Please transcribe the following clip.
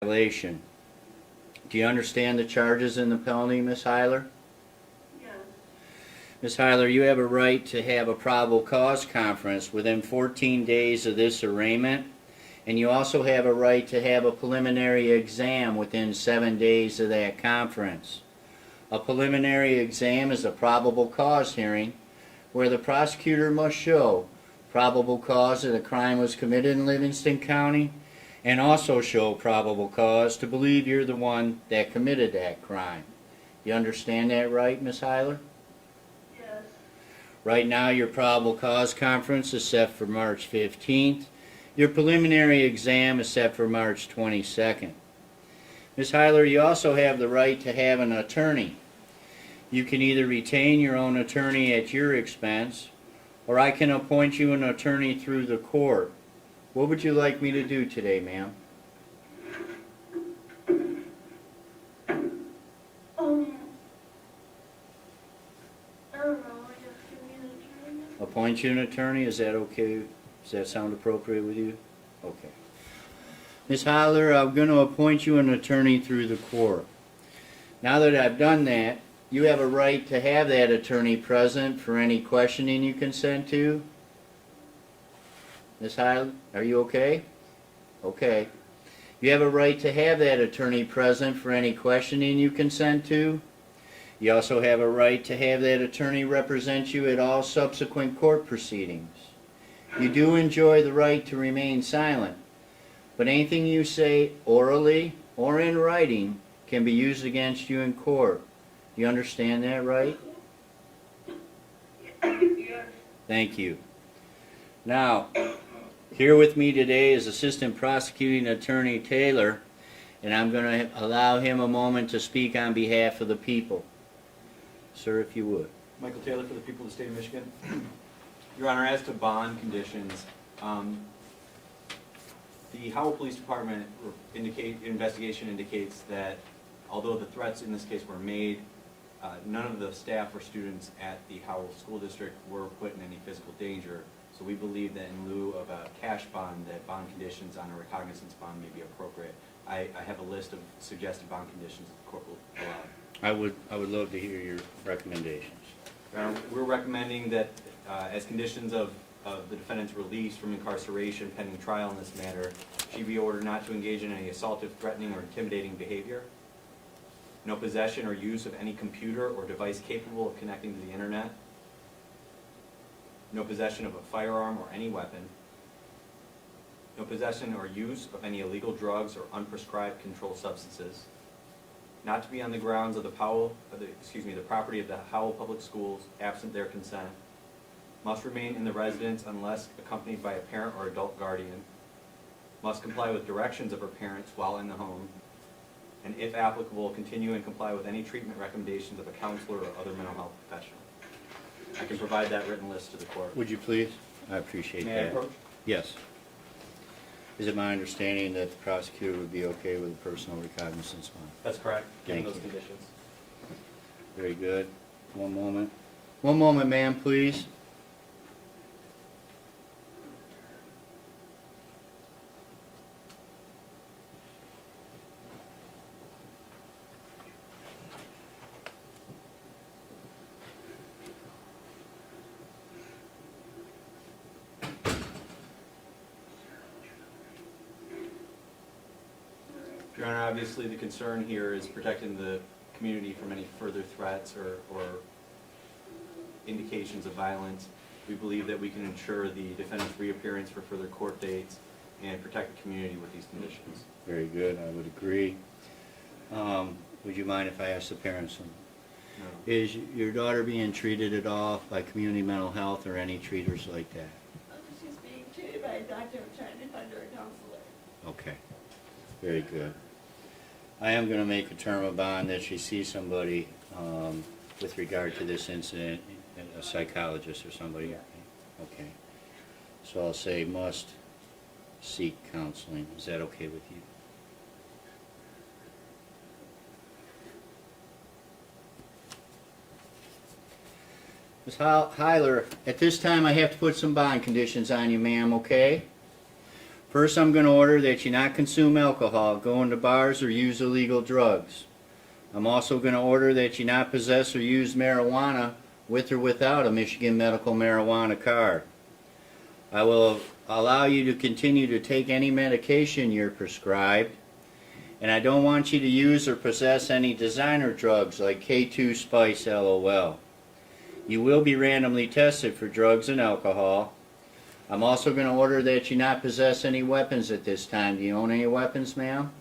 violation. Do you understand the charges and the penalty, Ms. Heiler? Yes. Ms. Heiler, you have a right to have a probable cause conference within 14 days of this arraignment, and you also have a right to have a preliminary exam within 7 days of that conference. A preliminary exam is a probable cause hearing where the prosecutor must show probable cause that a crime was committed in Livingston County and also show probable cause to believe you're the one that committed that crime. You understand that right, Ms. Heiler? Yes. Right now your probable cause conference is set for March 15th. Your preliminary exam is set for March 22nd. Ms. Heiler, you also have the right to have an attorney. You can either retain your own attorney at your expense, or I can appoint you an attorney through the court. What would you like me to do today, ma'am? I don't know, I guess give me an attorney. Appoint you an attorney? Is that okay? Does that sound appropriate with you? Okay. Ms. Heiler, I'm going to appoint you an attorney through the court. Now that I've done that, you have a right to have that attorney present for any questioning you consent to. Ms. Heiler, are you okay? Okay. You have a right to have that attorney present for any questioning you consent to. You also have a right to have that attorney represent you at all subsequent court proceedings. You do enjoy the right to remain silent, but anything you say orally or in writing can be used against you in court. You understand that, right? Yes. Thank you. Now, here with me today is Assistant Prosecuting Attorney Taylor, and I'm going to allow him a moment to speak on behalf of the people. Sir, if you would. Michael Taylor for the people of the state of Michigan. Your Honor, as to bond conditions, the Howell Police Department investigation indicates that although the threats in this case were made, none of the staff or students at the Howell School District were put in any physical danger. So we believe that in lieu of a cash bond, that bond conditions on a recognizance bond may be appropriate. I have a list of suggested bond conditions that the court will allow. I would love to hear your recommendations. We're recommending that as conditions of the defendant's release from incarceration pending trial in this matter, she be ordered not to engage in any assaultive, threatening, or intimidating behavior. No possession or use of any computer or device capable of connecting to the internet. No possession of a firearm or any weapon. No possession or use of any illegal drugs or unprescribed controlled substances. Not to be on the grounds of the property of the Howell Public Schools, absent their consent. Must remain in the residence unless accompanied by a parent or adult guardian. Must comply with directions of her parents while in the home. And if applicable, continue and comply with any treatment recommendations of a counselor or other mental health professional. I can provide that written list to the court. Would you please? I appreciate that. May I approach? Yes. Is it my understanding that the prosecutor would be okay with a personal recognizance bond? That's correct, given Thank those you. conditions. Very good. One moment. One moment, ma'am, please. Your Honor, obviously the concern here is protecting the community from any further threats or indications of violence. We believe that we can ensure the defendant's reappearance for further court dates and protect the community with these conditions. Very good. I would agree. Would you mind if I ask the parents something? No. Is your daughter being treated at all by community mental health or any treaters like that? She's being treated by a doctor. I'm trying to find her a counselor. Okay. Very good. I am going to make a term of bond that she sees somebody with regard to this incident, a psychologist or somebody. Yeah. Okay. So I'll say must seek counseling. Is that okay with you? Ms. Heiler, at this time I have to put some bond conditions on you, ma'am, okay? First, I'm going to order that you not consume alcohol, go into bars, or use illegal drugs. I'm also going to order that you not possess or use marijuana with or without a Michigan medical marijuana card. I will allow you to continue to take any medication you're prescribed, and I don't want you to use or possess any designer drugs like K2 Spice LOL. You will be randomly tested for drugs and alcohol. I'm also going to order that you not possess any weapons at this time. Do you own any weapons, ma'am?